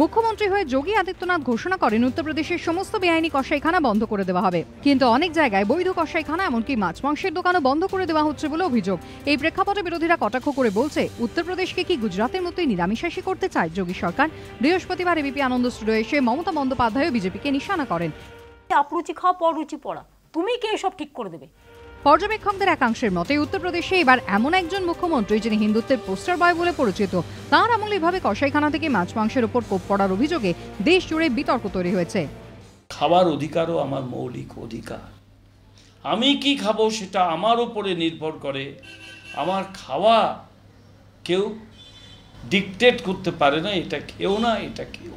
মুখ্যমন্ত্রী হয়ে যোগী আদিত্যনাথ ঘোষণা করেন উত্তরপ্রদেশের সমস্ত বেআইনি কসাইখানা বন্ধ করে দেওয়া হবে, কিন্তু অনেক জায়গায় বৈধ কসাইখানা এমনকি মাছ মাংসের দোকানও বন্ধ করে দেওয়া হচ্ছে বলে অভিযোগ। এই প্রেক্ষাপটে বিরোধীরা কটাক্ষ করে বলছে, উত্তরপ্রদেশকে কি গুজরাতের মতোই নিরামিষাশী করতে চায় যোগী সরকার? বৃহস্পতিবার এবিপি আনন্দ স্টুডিও এসে মমতা বন্দ্যোপাধ্যায় বিজেপিকে নিশানা করেন। আপরুচি খাওয়া পররুচি পড়া, তুমি কে সব ঠিক করে দেবে? পর্যবেক্ষকদের একাংশের মতে উত্তরপ্রদেশে এবার এমন একজন মুখ্যমন্ত্রী যিনি হিন্দুত্বের পোস্টার বয় বলে পরিচিত। তাঁর আমলে এভাবে কসাইখানা থেকে মাছ মাংসের উপর কোপ পড়ার অভিযোগে দেশ জুড়ে বিতর্ক তৈরি হয়েছে। খাবার অধিকারও আমার মৌলিক অধিকার। আমি কি খাবো সেটা আমার উপরে নির্ভর করে। আমার খাওয়া কেউ ডিকটেট করতে পারে না, এটা খেও না, এটা খেও।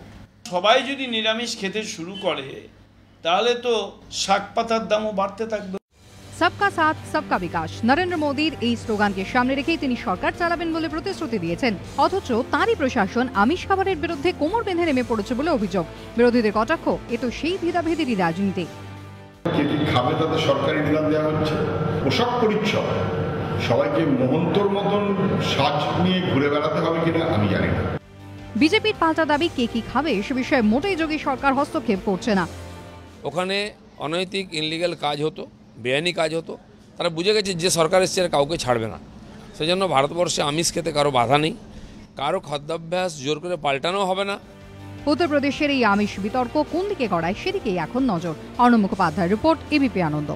সবাই যদি নিরামিষ খেতে শুরু করে তাহলে তো শাক পাতার দামও বাড়তে থাকবে। সবকা সাথ সবকা বিকাশ নরেন্দ্র মোদীর এই স্লোগানকে সামনে রেখেই তিনি সরকার চালাবেন বলে প্রতিশ্রুতি দিয়েছেন। অথচ তারই প্রশাসন আমিষ খাবারের বিরুদ্ধে কোমর বেঁধে নেমে পড়েছে বলে অভিযোগ। বিরোধীদের কটাক্ষ, এ তো সেই ভেদাভেদেরই রাজনীতি। কে কি খাবে তাদের সরকারি বিধান দেওয়া হচ্ছে। পোশাক পরিচ্ছদ সবাইকে মোহন্তর মতন সাজ নিয়ে ঘুরে বেড়াতে হবে কিনা আমি জানি না। বিজেপির পাল্টা দাবি, কে কি খাবে সে বিষয়ে মোটেই যোগী সরকার হস্তক্ষেপ করছে না। ওখানে অনৈতিক ইনলিগাল কাজ হতো, বেআইনি কাজ হতো। তারা বুঝে গেছে যে সরকার এসছে কাউকে ছাড়বে না। সেজন্য ভারতবর্ষে আমিষ খেতে কারো বাধা নেই, কারো খাদ্যাভ্যাস জোর করে পাল্টানো হবে না। উত্তরপ্রদেশের এই আমিষ বিতর্ক কোন দিকে গড়ায় সেদিকেই এখন নজর। অর্ণব মুখোপাধ্যায়ের রিপোর্ট, এবিপি আনন্দ।